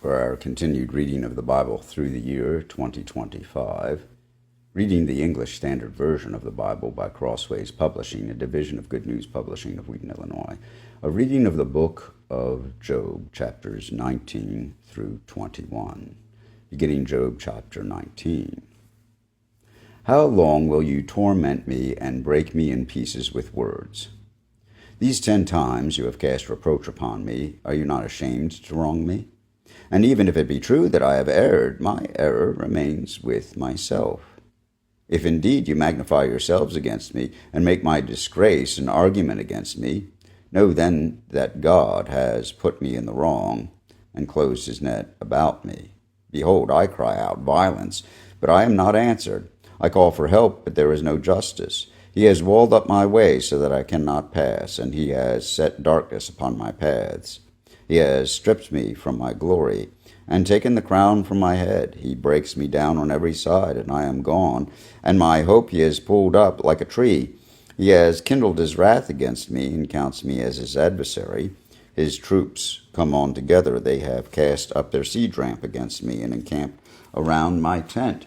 for our continued reading of the Bible through the year 2025, reading the English Standard Version of the Bible by Crossways Publishing, a division of Good News Publishing of Wheaton, Illinois. A reading of the book of Job, chapters 19 through 21. Beginning Job chapter 19. How long will you torment me and break me in pieces with words? These 10 times you have cast reproach upon me. Are you not ashamed to wrong me? And even if it be true that I have erred, my error remains with myself. If indeed you magnify yourselves against me, and make my disgrace an argument against me, know then that God has put me in the wrong, and closed his net about me. Behold, I cry out violence, but I am not answered. I call for help, but there is no justice. He has walled up my way so that I cannot pass, and he has set darkness upon my paths. He has stripped me from my glory, and taken the crown from my head. He breaks me down on every side, and I am gone, and my hope he has pulled up like a tree. He has kindled his wrath against me, and counts me as his adversary. His troops come on together. They have cast up their siege ramp against me, and encamped around my tent.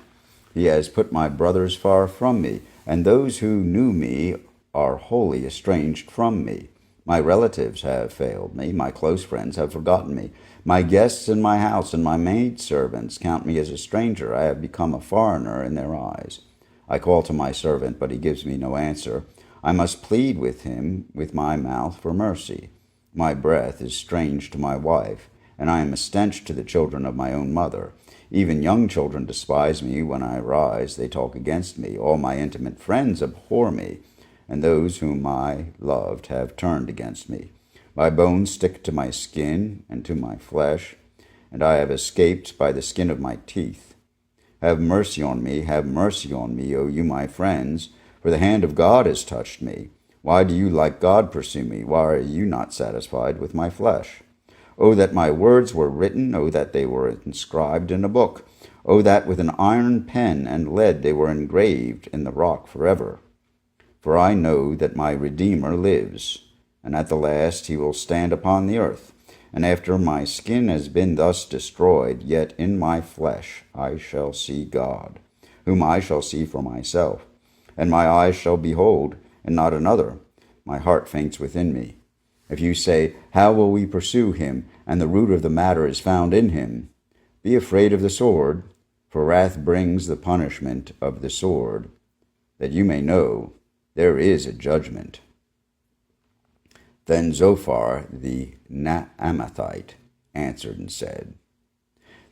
He has put my brothers far from me, and those who knew me are wholly estranged from me. My relatives have failed me. My close friends have forgotten me. My guests in my house and my maidservants count me as a stranger. I have become a foreigner in their eyes. I call to my servant, but he gives me no answer. I must plead with him with my mouth for mercy. My breath is strange to my wife, and I am a stench to the children of my own mother. Even young children despise me. When I rise, they talk against me. All my intimate friends abhor me, and those whom I loved have turned against me. My bones stick to my skin and to my flesh, and I have escaped by the skin of my teeth. Have mercy on me, O you my friends, for the hand of God has touched me. Why do you like God pursue me? Why are you not satisfied with my flesh? O that my words were written, O that they were inscribed in a book, O that with an iron pen and lead they were engraved in the rock forever. For I know that my Redeemer lives, and at the last he will stand upon the earth. And after my skin has been thus destroyed, yet in my flesh I shall see God, whom I shall see for myself. And my eyes shall behold, and not another. My heart faints within me. If you say, how will we pursue him, and the root of the matter is found in him? Be afraid of the sword, for wrath brings the punishment of the sword, that you may know there is a judgment. Then Zophar the Naamathite answered and said,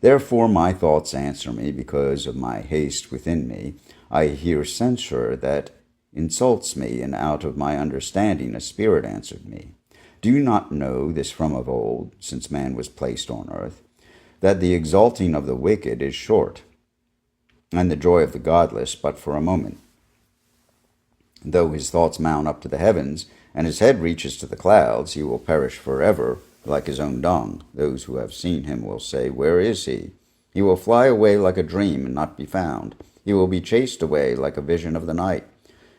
Therefore my thoughts answer me because of my haste within me. I hear censure that insults me, and out of my understanding a spirit answered me. Do you not know this from of old, since man was placed on earth, that the exalting of the wicked is short, and the joy of the godless but for a moment? Though his thoughts mount up to the heavens, and his head reaches to the clouds, he will perish forever, like his own dung. Those who have seen him will say, Where is he? He will fly away like a dream and not be found. He will be chased away like a vision of the night.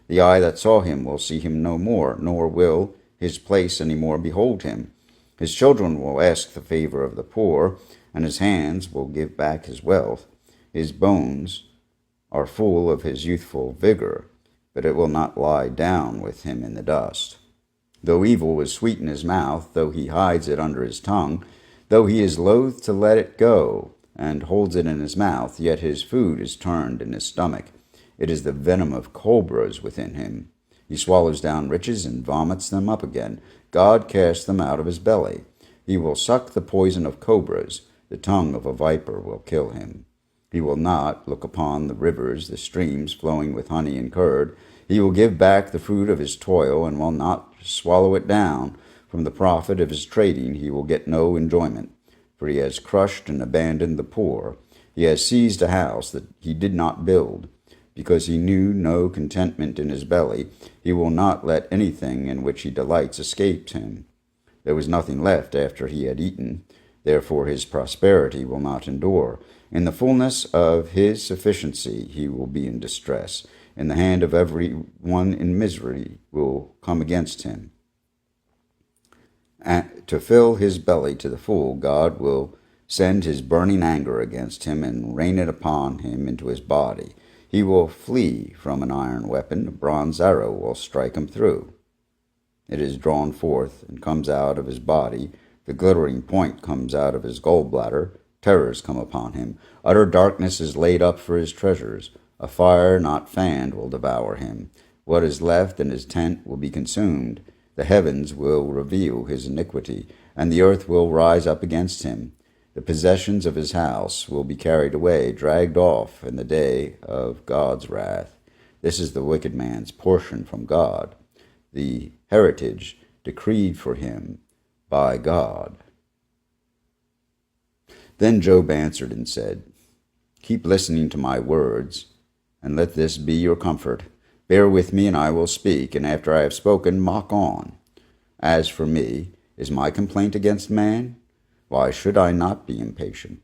The eye that saw him will see him no more, nor will his place any more behold him. His children will ask the favor of the poor, and his hands will give back his wealth. His bones are full of his youthful vigor, but it will not lie down with him in the dust. Though evil is sweet in his mouth, though he hides it under his tongue, though he is loath to let it go, and holds it in his mouth, yet his food is turned in his stomach. It is the venom of cobras within him. He swallows down riches and vomits them up again. God casts them out of his belly. He will suck the poison of cobras. The tongue of a viper will kill him. He will not look upon the rivers, the streams flowing with honey and curd. He will give back the fruit of his toil, and will not swallow it down. From the profit of his trading he will get no enjoyment, for he has crushed and abandoned the poor. He has seized a house that he did not build. Because he knew no contentment in his belly, he will not let anything in which he delights escape him. There was nothing left after he had eaten. Therefore his prosperity will not endure. In the fullness of his sufficiency he will be in distress. In the hand of every one in misery will come against him. And to fill his belly to the full, God will send his burning anger against him and rain it upon him into his body. He will flee from an iron weapon, a bronze arrow will strike him through. It is drawn forth and comes out of his body, the glittering point comes out of his gallbladder, terrors come upon him, utter darkness is laid up for his treasures, a fire not fanned will devour him. What is left in his tent will be consumed, the heavens will reveal his iniquity, and the earth will rise up against him. The possessions of his house will be carried away, dragged off in the day of God's wrath. This is the wicked man's portion from God, the heritage decreed for him by God. Then Job answered and said, Keep listening to my words, and let this be your comfort. Bear with me, and I will speak, and after I have spoken, mock on. As for me, is my complaint against man? Why should I not be impatient?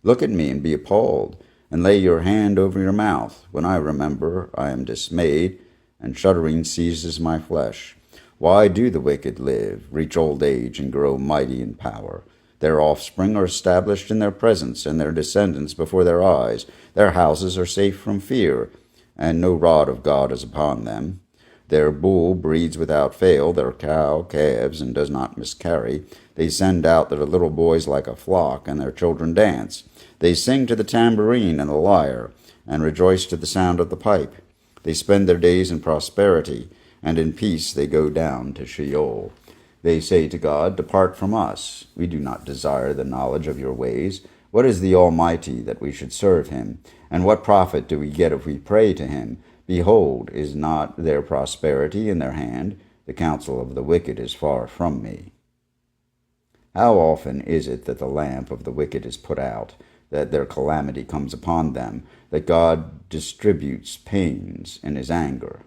Look at me and be appalled, and lay your hand over your mouth. When I remember, I am dismayed, and shuddering seizes my flesh. Why do the wicked live, reach old age, and grow mighty in power? Their offspring are established in their presence, and their descendants before their eyes. Their houses are safe from fear, and no rod of God is upon them. Their bull breeds without fail, their cow calves, and does not miscarry. They send out their little boys like a flock, and their children dance. They sing to the tambourine and the lyre, and rejoice to the sound of the pipe. They spend their days in prosperity, and in peace they go down to Sheol. They say to God, Depart from us. We do not desire the knowledge of your ways. What is the Almighty that we should serve him? And what profit do we get if we pray to him? Behold, is not their prosperity in their hand? The counsel of the wicked is far from me. How often is it that the lamp of the wicked is put out, that their calamity comes upon them, that God distributes pains in his anger?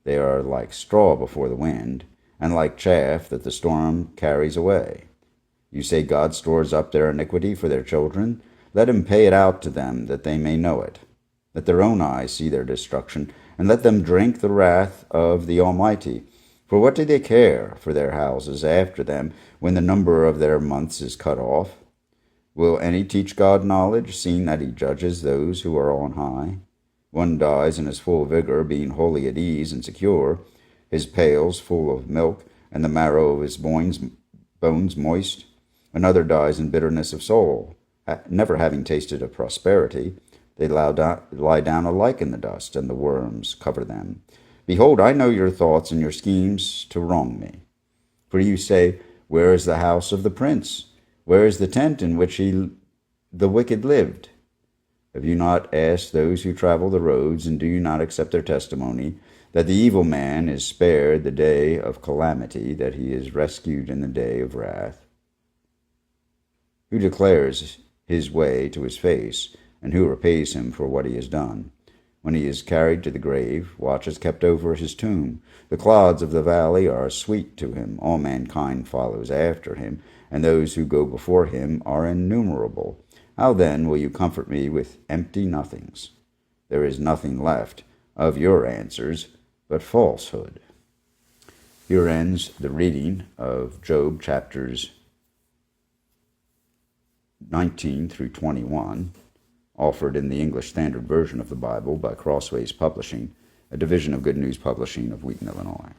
They are like straw before the wind, and like chaff that the storm carries away. You say God stores up their iniquity for their children? Let him pay it out to them, that they may know it. Let their own eyes see their destruction, and let them drink the wrath of the Almighty. For what do they care for their houses after them, when the number of their months is cut off? Will any teach God knowledge, seeing that he judges those who are on high? One dies in his full vigor, being wholly at ease and secure, his pails full of milk, and the marrow of his bones moist. Another dies in bitterness of soul, never having tasted of prosperity. They lie down alike in the dust, and the worms cover them. Behold, I know your thoughts and your schemes to wrong me. For you say, Where is the house of the prince? Where is the tent in which the wicked lived? Have you not asked those who travel the roads, and do you not accept their testimony, that the evil man is spared the day of calamity, that he is rescued in the day of wrath? Who declares his way to his face, and who repays him for what he has done? When he is carried to the grave, watch is kept over his tomb. The clods of the valley are sweet to him. All mankind follows after him, and those who go before him are innumerable. How then will you comfort me with empty nothings? There is nothing left of your answers but falsehood. Here ends the reading of Job chapters 19 through 21, offered in the English Standard Version of the Bible by Crossways Publishing, a division of Good News Publishing of Wheaton, Illinois.